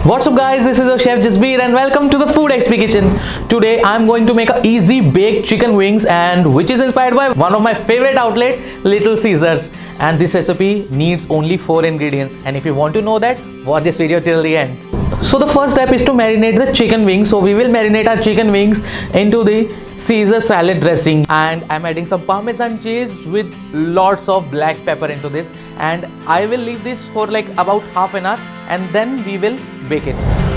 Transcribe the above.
What's up guys, this is your chef Jasbir and welcome to the TheFoodXP kitchen. Today I'm going to make a easy baked chicken wings and which is inspired by one of my favorite outlet, Little Caesars. And this recipe needs only 4 ingredients, and if you want to know that, watch this video till the end. So the first step is to marinate the chicken wings. So we will marinate our chicken wings into the Caesar salad dressing, and I'm adding some Parmesan cheese with lots of black pepper into this, and I will leave this for like about half an hour and then we will bake it.